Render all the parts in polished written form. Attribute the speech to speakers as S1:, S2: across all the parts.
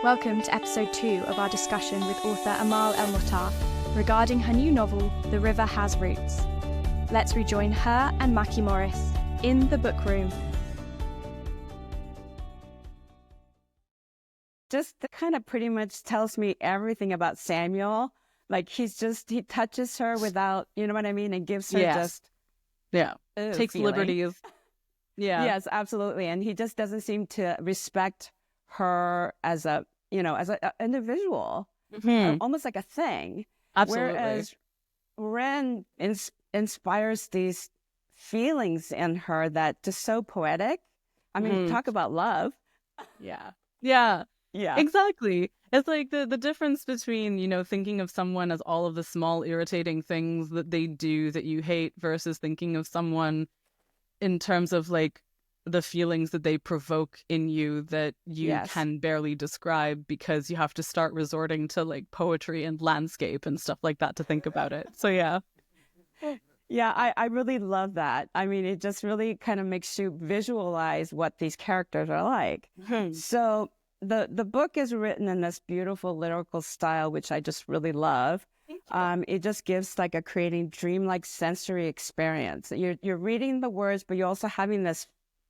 S1: Welcome to episode 2 of our discussion with author Amal El-Mohtar regarding her new novel, The River Has Roots. Let's rejoin her and Mackie Morris in the book room.
S2: Just kind of pretty much tells me everything about Samuel. Like he touches her without, you know what I mean, and gives her
S3: takes
S2: feeling.
S3: liberties. Yeah.
S2: Yes, absolutely. And he just doesn't seem to respect her as a individual, almost like a thing.
S3: Absolutely.
S2: Whereas Ren inspires these feelings in her that just so poetic. I mean, talk about love.
S3: Yeah, exactly. It's like the difference between, thinking of someone as all of the small irritating things that they do that you hate versus thinking of someone in terms of like the feelings that they provoke in you that you can barely describe because you have to start resorting to like poetry and landscape and stuff like that to think about it. So yeah.
S2: Yeah, I really love that. I mean, it just really kind of makes you visualize what these characters are like. So the book is written in this beautiful lyrical style, which I just really love. It just gives like a creating dreamlike sensory experience. You're reading the words, but you're also having this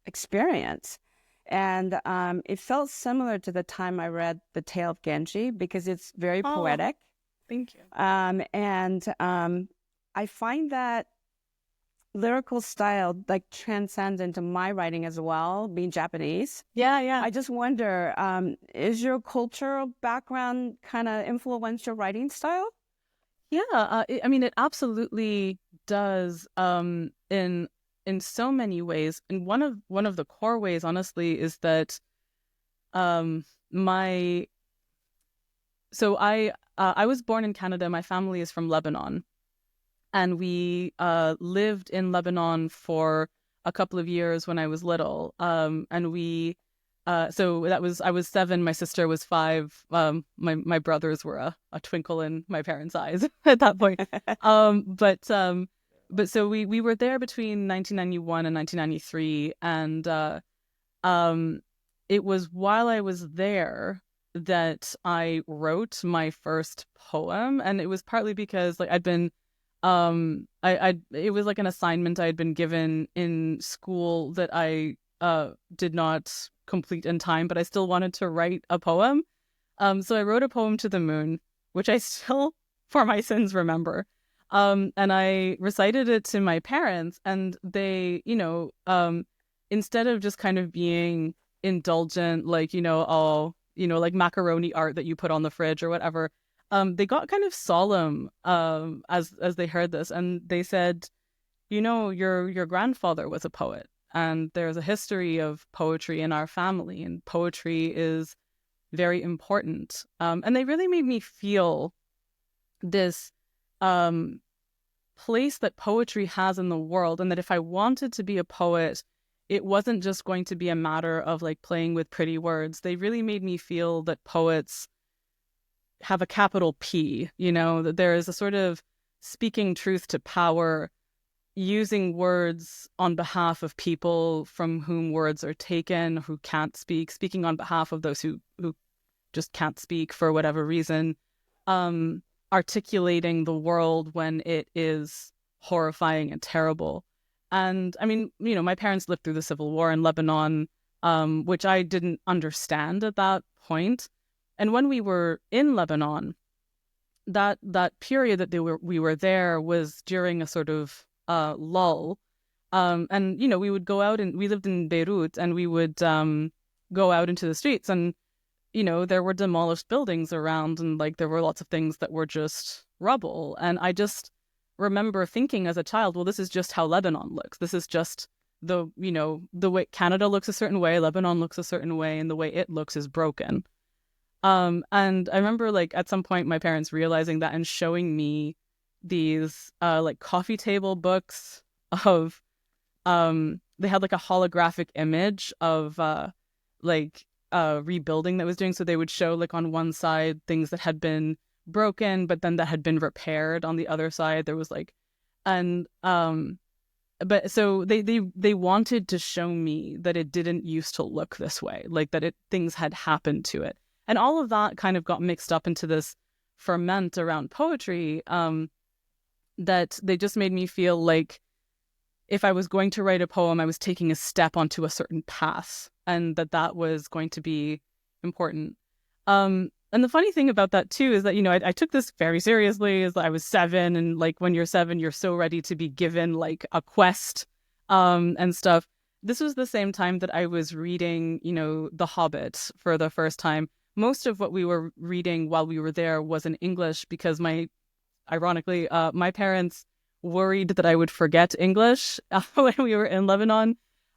S2: experience. And it felt similar to the time I read The Tale of Genji because it's very poetic.
S3: Thank you.
S2: I find that lyrical style like transcends into my writing as well, being Japanese.
S3: Yeah.
S2: I just wonder, is your cultural background kind of influence your writing style?
S3: Yeah, it absolutely does. In so many ways, and one of the core ways, honestly, is that I was born in Canada. My family is from Lebanon, and we lived in Lebanon for a couple of years when I was little. And we I was 7. My sister was 5. My brothers were a twinkle in my parents' eyes at that point. But so we were there between 1991 and 1993, and it was while I was there that I wrote my first poem, and it was partly because like I'd been it was like an assignment I had been given in school that I did not complete in time, but I still wanted to write a poem. So I wrote a poem to the moon, which I still, for my sins, remember. And I recited it to my parents, and they, instead of just kind of being indulgent, like, like macaroni art that you put on the fridge or whatever, they got kind of solemn as they heard this, and they said, your grandfather was a poet, and there's a history of poetry in our family, and poetry is very important. And they really made me feel this place that poetry has in the world, and that if I wanted to be a poet, it wasn't just going to be a matter of like playing with pretty words. They really made me feel that poets have a capital P, that there is a sort of speaking truth to power, using words on behalf of people from whom words are taken, who can't speak, speaking on behalf of those who just can't speak for whatever reason, articulating the world when it is horrifying and terrible. And my parents lived through the Civil War in Lebanon, which I didn't understand at that point. And when we were in Lebanon, that period that we were there was during a sort of lull. And we would go out, and we lived in Beirut, and we would go out into the streets, and there were demolished buildings around, and like there were lots of things that were just rubble. And I just remember thinking as a child, well, this is just how Lebanon looks. This is just the way Canada looks a certain way, Lebanon looks a certain way, and the way it looks is broken. And I remember like at some point my parents realizing that and showing me these like coffee table books of they had like a holographic image of rebuilding that was doing. So they would show like on one side things that had been broken, but then that had been repaired. On the other side there was like, and but so they wanted to show me that it didn't used to look this way, like that things had happened to it. And all of that kind of got mixed up into this ferment around poetry, that they just made me feel like if I was going to write a poem, I was taking a step onto a certain path, and that was going to be important. And the funny thing about that too is that, I took this very seriously as I was 7, and like when you're 7, you're so ready to be given like a quest, and stuff. This was the same time that I was reading, The Hobbit for the first time. Most of what we were reading while we were there was in English because ironically, my parents worried that I would forget English when we were in Lebanon.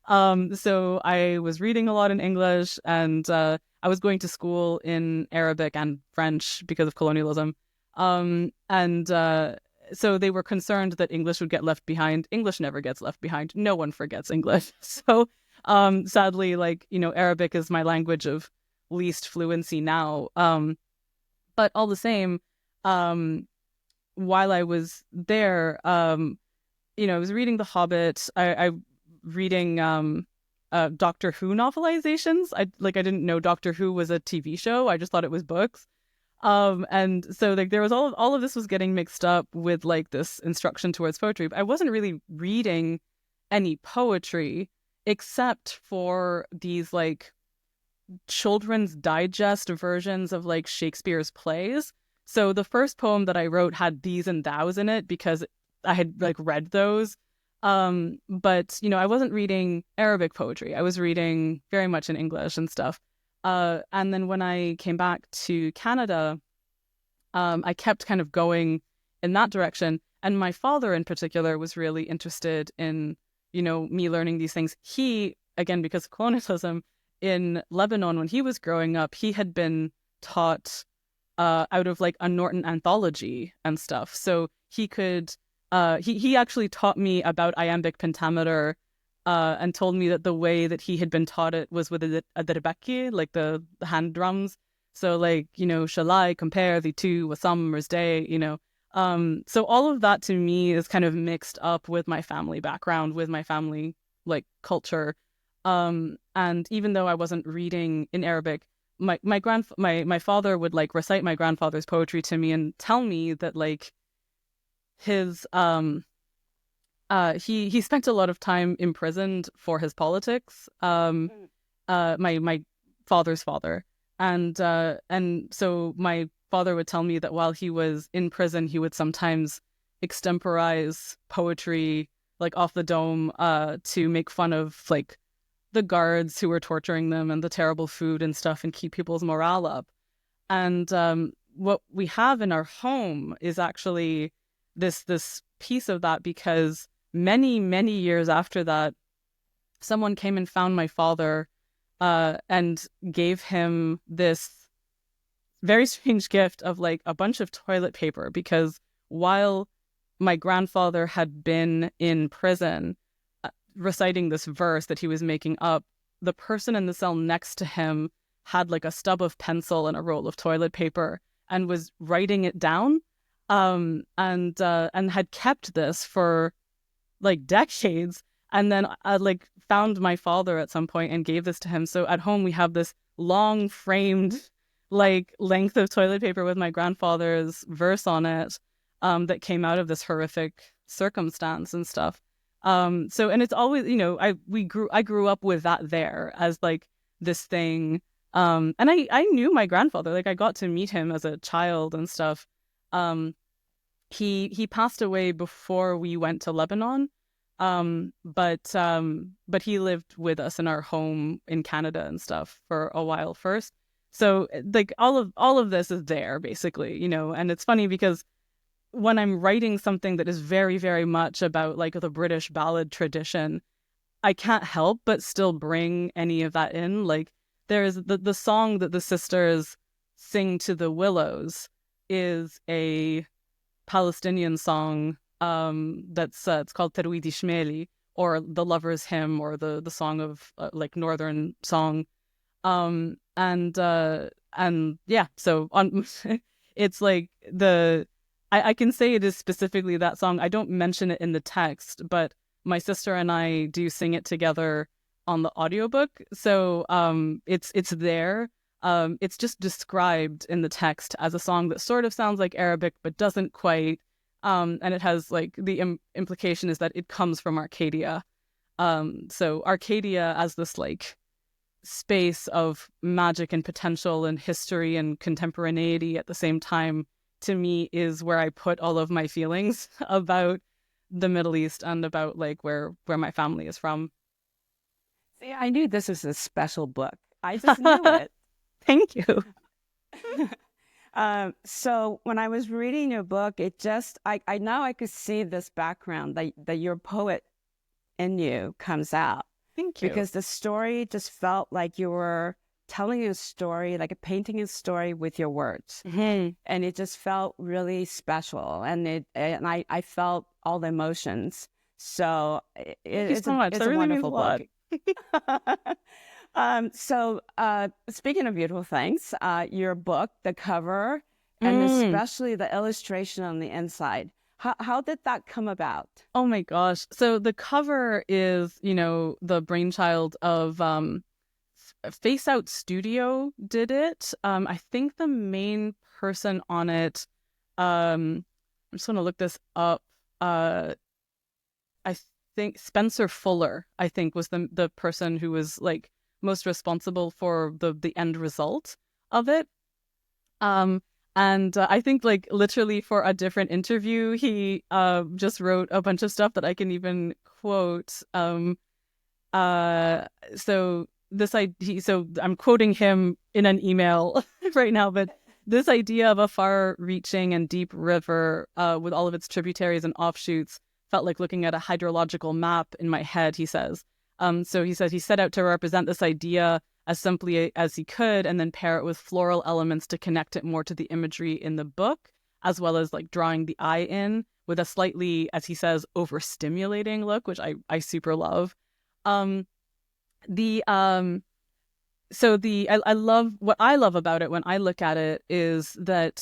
S3: So I was reading a lot in English, and I was going to school in Arabic and French because of colonialism. So they were concerned that English would get left behind. English never gets left behind. No one forgets English. So sadly, Arabic is my language of least fluency now. But all the same, while I was there, I was reading The Hobbit. I reading Doctor Who novelizations. I didn't know Doctor Who was a TV show. I just thought it was books. And so there was all of this was getting mixed up with this instruction towards poetry. But I wasn't really reading any poetry except for these children's digest versions of Shakespeare's plays. So the first poem that I wrote had these and thous in it because I had read those. But I wasn't reading Arabic poetry. I was reading very much in English and stuff. And then when I came back to Canada, I kept kind of going in that direction. And my father in particular was really interested in, me learning these things. He, again, because of colonialism, in Lebanon, when he was growing up, he had been taught out of a Norton anthology and stuff. So he could, he actually taught me about iambic pentameter and told me that the way that he had been taught it was with a derbaki, the hand drums. So shall I compare the two with summer's day, So all of that to me is kind of mixed up with my family background, with my family culture. And even though I wasn't reading in Arabic, my father would recite my grandfather's poetry to me and tell me that his he spent a lot of time imprisoned for his politics. My father's father, and so my father would tell me that while he was in prison, he would sometimes extemporize poetry off the dome to make fun of the guards who were torturing them and the terrible food and stuff and keep people's morale up. And what we have in our home is actually this piece of that, because many, many years after that, someone came and found my father and gave him this very strange gift of a bunch of toilet paper, because while my grandfather had been in prison reciting this verse that he was making up, the person in the cell next to him had a stub of pencil and a roll of toilet paper and was writing it down, and had kept this for decades, and then found my father at some point and gave this to him. So at home we have this long framed length of toilet paper with my grandfather's verse on it, that came out of this horrific circumstance and stuff. So, and it's always, I grew up with that there as this thing. And I knew my grandfather, I got to meet him as a child and stuff. He passed away before we went to Lebanon. But he lived with us in our home in Canada and stuff for a while first. So all of this is there basically, and it's funny because when I'm writing something that is very, very much about the British ballad tradition, I can't help but still bring any of that in. There's the song that the sisters sing to the willows is a Palestinian song that's it's called Terwidi Shmeli, or the lover's hymn, or the song of northern song. And yeah, so on it's I can say it is specifically that song. I don't mention it in the text, but my sister and I do sing it together on the audiobook. So it's there. It's just described in the text as a song that sort of sounds like Arabic but doesn't quite. And it has like the implication is that it comes from Arcadia. So Arcadia as this like space of magic and potential and history and contemporaneity at the same time, to me, is where I put all of my feelings about the Middle East and about like where my family is from.
S2: See, I knew this was a special book. I just knew it.
S3: Thank you.
S2: So when I was reading your book, it just, I now I could see this background that your poet in you comes out.
S3: Thank you.
S2: Because the story just felt like you were telling a story, like a painting a story with your words.
S3: Mm-hmm.
S2: And it just felt really special. And I felt all the emotions. So it's
S3: so much.
S2: It's
S3: that
S2: a
S3: really
S2: wonderful book. So speaking of beautiful things, your book, the cover, and especially the illustration on the inside. How did that come about?
S3: Oh my gosh. So the cover is, the brainchild of Face Out Studio did it. I think the main person on it, I'm just going to look this up. I think Spencer Fuller, I think, was the person who was like most responsible for the end result of it. And I think like literally for a different interview, he just wrote a bunch of stuff that I can even quote. So I'm quoting him in an email right now, but this idea of a far-reaching and deep river with all of its tributaries and offshoots felt like looking at a hydrological map in my head, he says. So he says he set out to represent this idea as simply as he could, and then pair it with floral elements to connect it more to the imagery in the book, as well as like drawing the eye in with a slightly, as he says, overstimulating look, which I super love. I love what I love about it when I look at it is that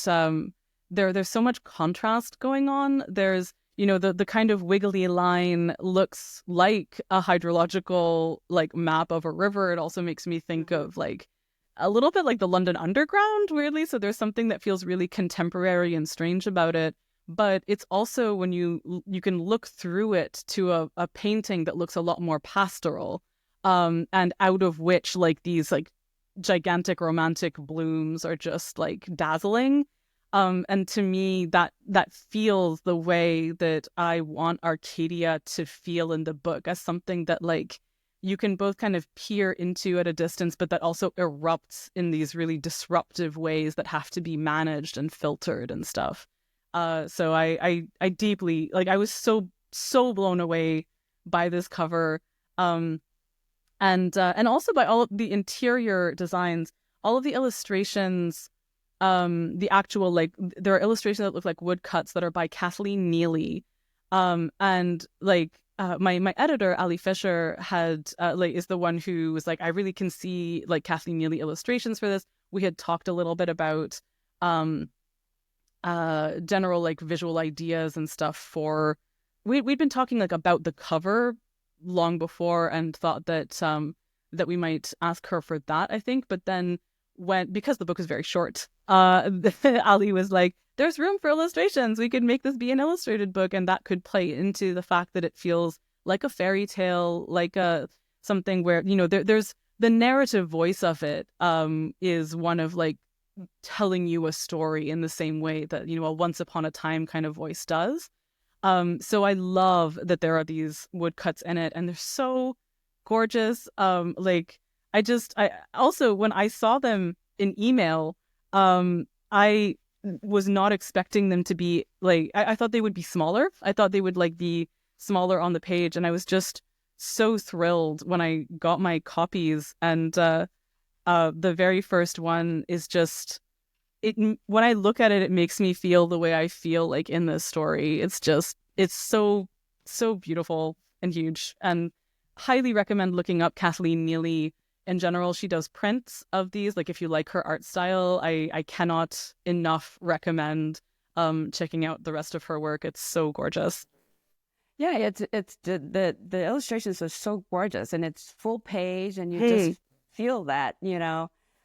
S3: there's so much contrast going on. There's the kind of wiggly line looks like a hydrological like map of a river. It also makes me think of like a little bit like the London Underground, weirdly. So there's something that feels really contemporary and strange about it. But it's also when you can look through it to a painting that looks a lot more pastoral, and out of which like these like gigantic romantic blooms are just like dazzling. And to me, that feels the way that I want Arcadia to feel in the book, as something that like you can both kind of peer into at a distance, but that also erupts in these really disruptive ways that have to be managed and filtered and stuff. So I deeply like, I was so blown away by this cover, and also by all of the interior designs, all of the illustrations. The actual like there are illustrations that look like woodcuts that are by Kathleen Neely, and like my editor Ali Fisher had is the one who was like, I really can see like Kathleen Neely illustrations for this. We had talked a little bit about general like visual ideas and stuff for we'd been talking like about the cover long before and thought that that we might ask her for that, I think, but then because the book is very short, Ali was like, there's room for illustrations. We could make this be an illustrated book. And that could play into the fact that it feels like a fairy tale, like something where, there's the narrative voice of it is one of like telling you a story in the same way that, a once upon a time kind of voice does. So I love that there are these woodcuts in it and they're so gorgeous. I also, when I saw them in email, I was not expecting them to be like, I thought they would be smaller. I thought they would like be smaller on the page. And I was just so thrilled when I got my copies. And the very first one is just, when I look at it, it makes me feel the way I feel like in this story. It's so beautiful and huge, and highly recommend looking up Kathleen Neely. In general, she does prints of these. Like if you like her art style, I cannot enough recommend checking out the rest of her work. It's so gorgeous.
S2: Yeah, it's the illustrations are so gorgeous, and it's full page, and you just feel that,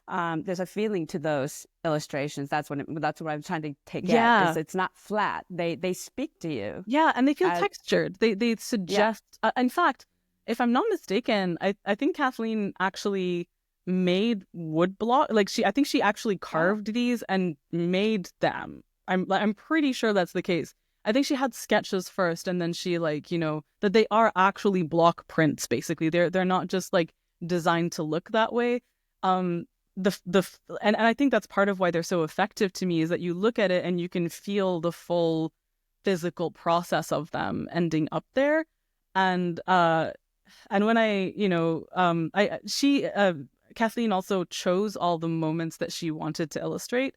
S2: there's a feeling to those illustrations. That's what I'm trying to take
S3: Yeah.
S2: at. It's not flat. They speak to you.
S3: Yeah, and they feel textured. They suggest. In fact, if I'm not mistaken, I think Kathleen actually made wood block. Like I think she actually carved these and made them. I'm pretty sure that's the case. I think she had sketches first, and then she that they are actually block prints. Basically, they're not just like designed to look that way. And I think that's part of why they're so effective to me, is that you look at it and you can feel the full physical process of them ending up there. And when Kathleen also chose all the moments that she wanted to illustrate.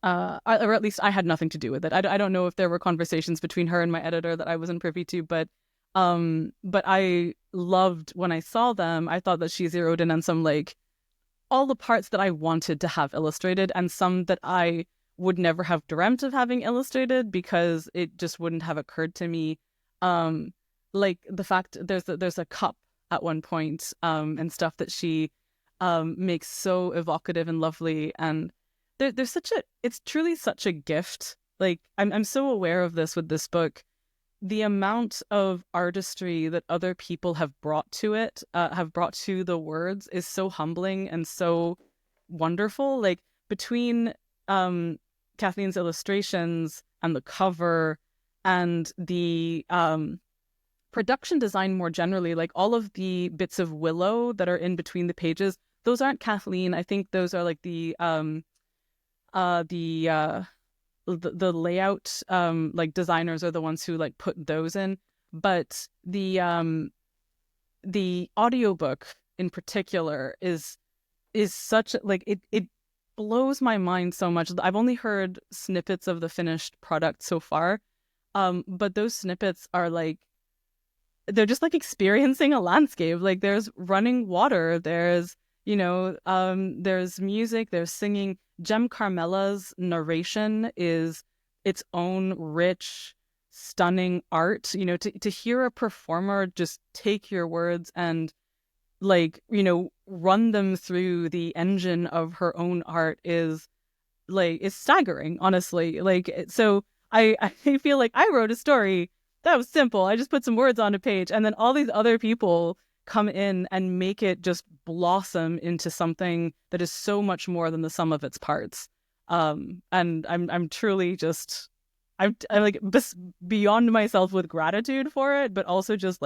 S3: Or at least I had nothing to do with it. I don't know if there were conversations between her and my editor that I wasn't privy to, but I loved when I saw them. I thought that she zeroed in on some all the parts that I wanted to have illustrated, and some that I would never have dreamt of having illustrated because it just wouldn't have occurred to me. Like the fact there's a cup at one point, and stuff that she makes so evocative and lovely, and it's truly such a gift. Like I'm so aware of this with this book. The amount of artistry that other people have brought to it, have brought to the words, is so humbling and so wonderful. Like between Kathleen's illustrations and the cover and the production design more generally, like all of the bits of willow that are in between the pages, those aren't Kathleen. I think those are like the layout designers are the ones who put those in. But the audiobook in particular is such it blows my mind so much. I've only heard snippets of the finished product so far, but those snippets are they're just experiencing a landscape. Like there's running water, there's there's music, there's singing. Jem Carmella's narration is its own rich, stunning art. To hear a performer just take your words and run them through the engine of her own art is staggering, honestly. So I feel like I wrote a story that was simple. I just put some words on a page, and then all these other people come in and make it just blossom into something that is so much more than the sum of its parts. And I'm truly just I'm beyond myself with gratitude for it, but also just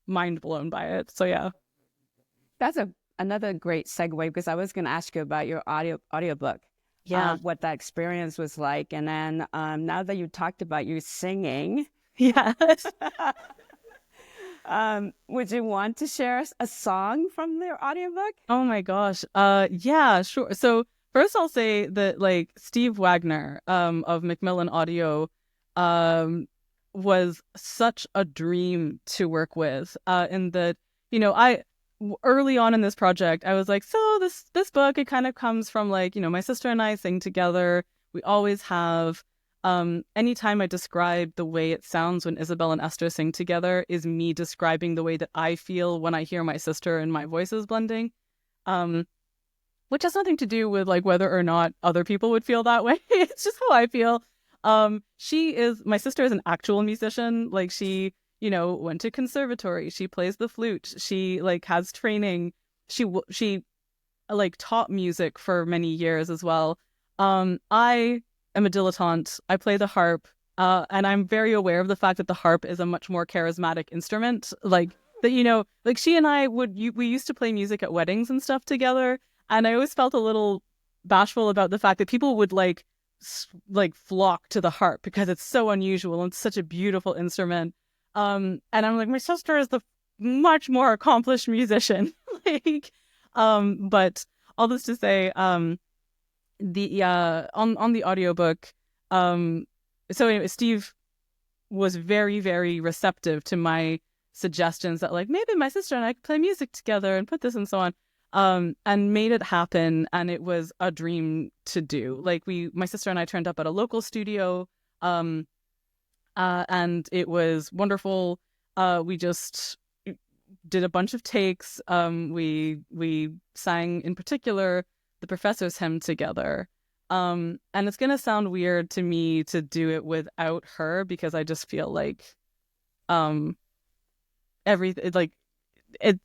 S3: mind blown by it. So yeah,
S2: that's another great segue, because I was going to ask you about your audiobook.
S3: Yeah,
S2: what that experience was like, and then now that you talked about you singing,
S3: yes.
S2: Would you want to share a song from their audiobook?
S3: Oh my gosh. Yeah, sure. So first I'll say that Steve Wagner of Macmillan Audio was such a dream to work with. In that, I early on in this project, I was like, so this book, it kind of comes from my sister and I sing together. We always have. Anytime I describe the way it sounds when Isabel and Esther sing together is me describing the way that I feel when I hear my sister and my voices blending, which has nothing to do with whether or not other people would feel that way. It's just how I feel. My sister is an actual musician. She, went to conservatory. She plays the flute. She has training. She taught music for many years as well. I'm a dilettante. I play the harp, and I'm very aware of the fact that the harp is a much more charismatic instrument. She and I we used to play music at weddings and stuff together, and I always felt a little bashful about the fact that people would flock to the harp because it's so unusual and it's such a beautiful instrument. And I'm my sister is the much more accomplished musician. But all this to say, on the audiobook, so anyway, Steve was very, very receptive to my suggestions that maybe my sister and I could play music together and put this and so on, and made it happen. And it was a dream to do. My sister and I turned up at a local studio, and it was wonderful. We just did a bunch of takes. We sang in particular the Professor's Hymn together. And it's gonna sound weird to me to do it without her, because I just feel like everything, like it,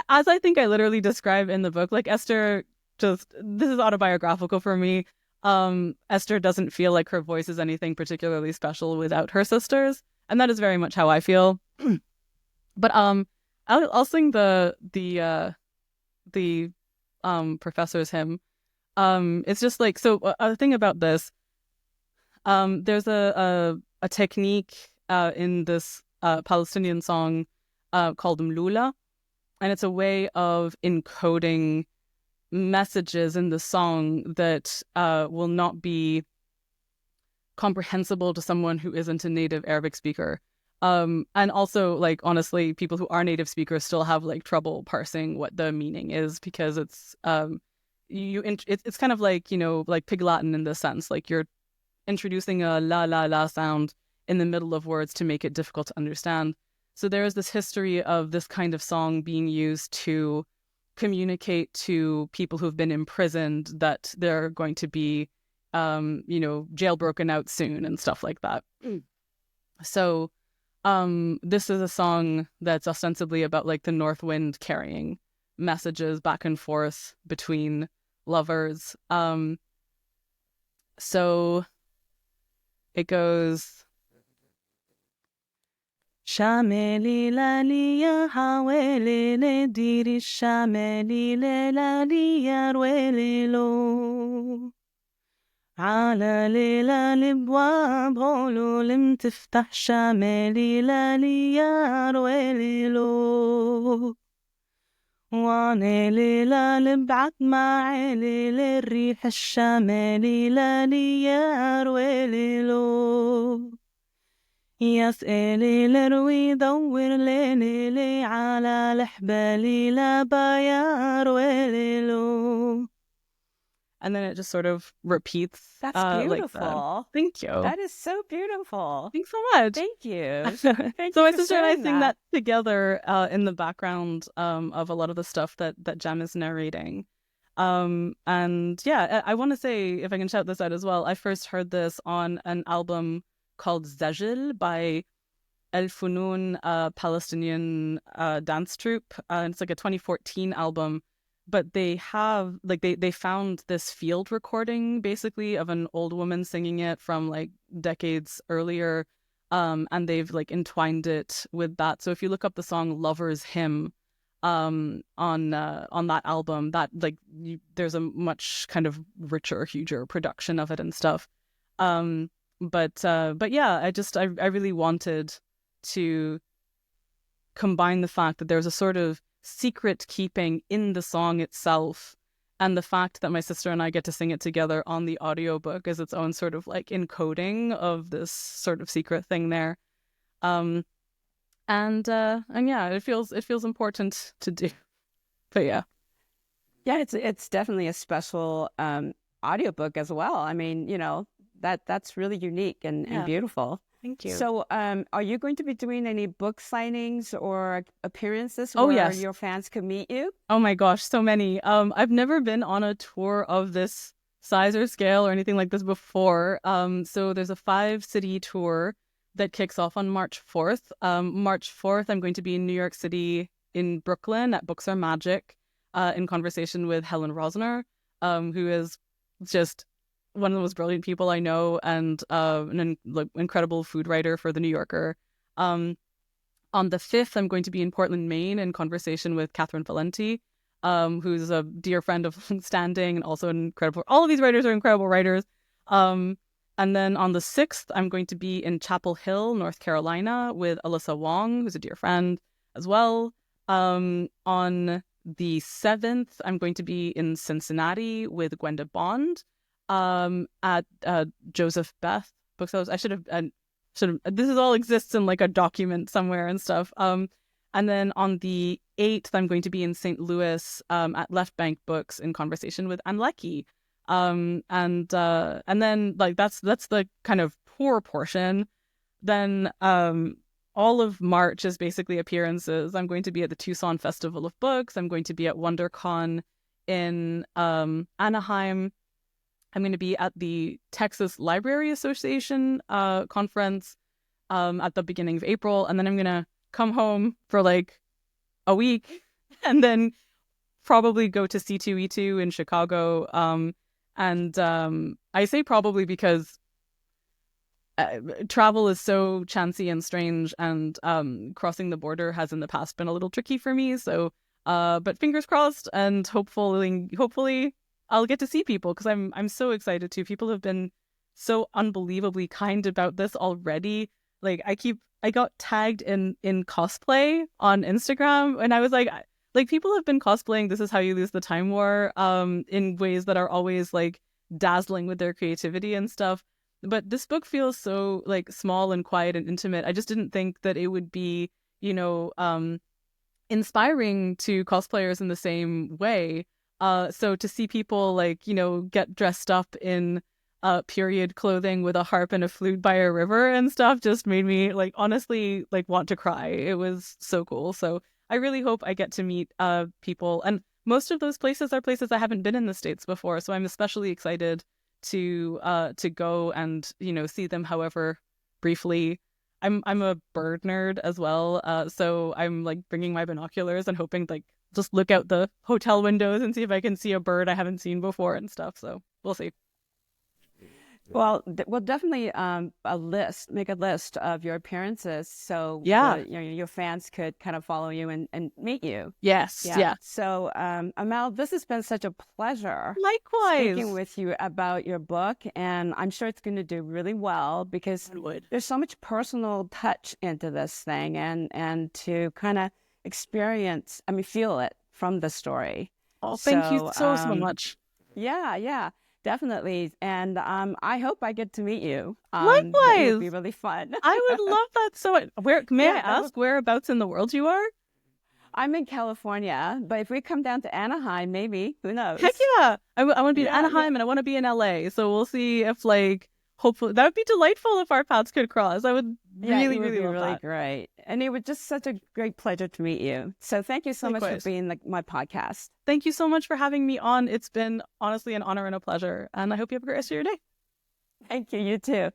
S3: as I think I literally describe in the book, like Esther, just, this is autobiographical for me. Esther doesn't feel like her voice is anything particularly special without her sisters, and that is very much how I feel. But I'll sing the Professor's Hymn. It's just like, so a thing about this, there's a technique in this Palestinian song called mlula, and it's a way of encoding messages in the song that will not be comprehensible to someone who isn't a native Arabic speaker. And also, like, honestly, people who are native speakers still have like trouble parsing what the meaning is, because it's it's kind of like, you know, like Pig Latin in the sense, like you're introducing a la la la sound in the middle of words to make it difficult to understand. So there is this history of this kind of song being used to communicate to people who've been imprisoned that they're going to be, you know, jailbroken out soon and stuff like that. So this is a song that's ostensibly about like the north wind carrying messages back and forth between lovers. So it goes, Shameli laliya hawelele diri shameli laliya rwelelo على ليلة الابواب هولو لم تفتح شاملي لاليار ويليلو وانا ليلة لبعت مع ليلة الريح الشاملي لاليار ويليلو يسألي لروي دور ليلي على لحبالي لا بايار ويليلو. And then it just sort of repeats.
S2: That's beautiful.
S3: Like thank you.
S2: That is so beautiful.
S3: Thanks so much.
S2: Thank you.
S3: So my sister and I sing that together in the background of a lot of the stuff that Jem is narrating. And yeah, I want to say, if I can shout this out as well, I first heard this on an album called Zajil by El Funun, Palestinian dance troupe. It's like a 2014 album. But they have, like, they found this field recording, basically, of an old woman singing it from, like, decades earlier, and they've, like, entwined it with that. So if you look up the song Lover's Hymn on that album, that, like, there's a much kind of richer, huger production of it and stuff. But yeah, I really wanted to combine the fact that there's a sort of secret keeping in the song itself, and the fact that my sister and I get to sing it together on the audiobook is its own sort of like encoding of this sort of secret thing there. And yeah, it feels important to do. But yeah,
S2: it's definitely a special audiobook as well. I mean, you know, that's really unique and beautiful.
S3: Thank you.
S2: So are you going to be doing any book signings or appearances where
S3: yes.
S2: your fans can meet you?
S3: Oh my gosh, so many. I've never been on a tour of this size or scale or anything like this before. So there's a 5-city tour that kicks off on March 4th. March 4th, I'm going to be in New York City, in Brooklyn at Books Are Magic, in conversation with Helen Rosner, who is just one of the most brilliant people I know, and an incredible food writer for The New Yorker. On the 5th, I'm going to be in Portland, Maine, in conversation with Catherine Valenti, who's a dear friend of Standing and also an incredible... All of these writers are incredible writers. And then on the 6th, I'm going to be in Chapel Hill, North Carolina, with Alyssa Wong, who's a dear friend as well. On the 7th, I'm going to be in Cincinnati with Gwenda Bond, at Joseph Beth Booksellers. I should have this is all exists in like a document somewhere and stuff. And then on the 8th, I'm going to be in St. Louis at Left Bank Books in conversation with Anne Leckie. And then like that's the kind of poor portion. Then on all of March is basically appearances. I'm going to be at the Tucson Festival of Books. I'm going to be at WonderCon in Anaheim. I'm going to be at the Texas Library Association conference at the beginning of April. And then I'm going to come home for like a week and then probably go to C2E2 in Chicago. I say probably because travel is so chancy and strange, and crossing the border has in the past been a little tricky for me. So, but fingers crossed, and hopefully I'll get to see people, because I'm so excited too. People have been so unbelievably kind about this already. Like I got tagged in cosplay on Instagram, and I was like people have been cosplaying This Is How You Lose the Time War in ways that are always like dazzling with their creativity and stuff. But this book feels so like small and quiet and intimate. I just didn't think that it would be, inspiring to cosplayers in the same way. So to see people like, get dressed up in period clothing with a harp and a flute by a river and stuff just made me like honestly like want to cry. It was so cool. So I really hope I get to meet people, and most of those places are places I haven't been in the States before. So I'm especially excited to go and see them, however briefly. I'm a bird nerd as well, so I'm like bringing my binoculars and hoping like just look out the hotel windows and see if I can see a bird I haven't seen before and stuff. So we'll see.
S2: Well, we'll definitely make a list of your appearances, so your fans could kind of follow you and meet you.
S3: Yes, yeah.
S2: So, Amal, this has been such a pleasure.
S3: Likewise,
S2: speaking with you about your book, and I'm sure it's going to do really well, because there's so much personal touch into this thing, and to kind of feel it from the story.
S3: Oh, thank you so much.
S2: Yeah. Definitely. And I hope I get to meet you.
S3: Likewise.
S2: It would be really fun.
S3: I would love that. So I ask whereabouts in the world you are?
S2: I'm in California, but if we come down to Anaheim, maybe, who knows?
S3: Heck yeah. I want to be in Anaheim and I want to be in LA. So we'll see if hopefully that would be delightful if our paths could cross. I would really love that.
S2: Great. And it was just such a great pleasure to meet you. So thank you so much for being my podcast.
S3: Thank you so much for having me on. It's been honestly an honor and a pleasure. And I hope you have a great rest of your day.
S2: Thank you. You too.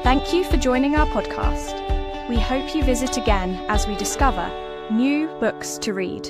S1: Thank you for joining our podcast. We hope you visit again as we discover new books to read.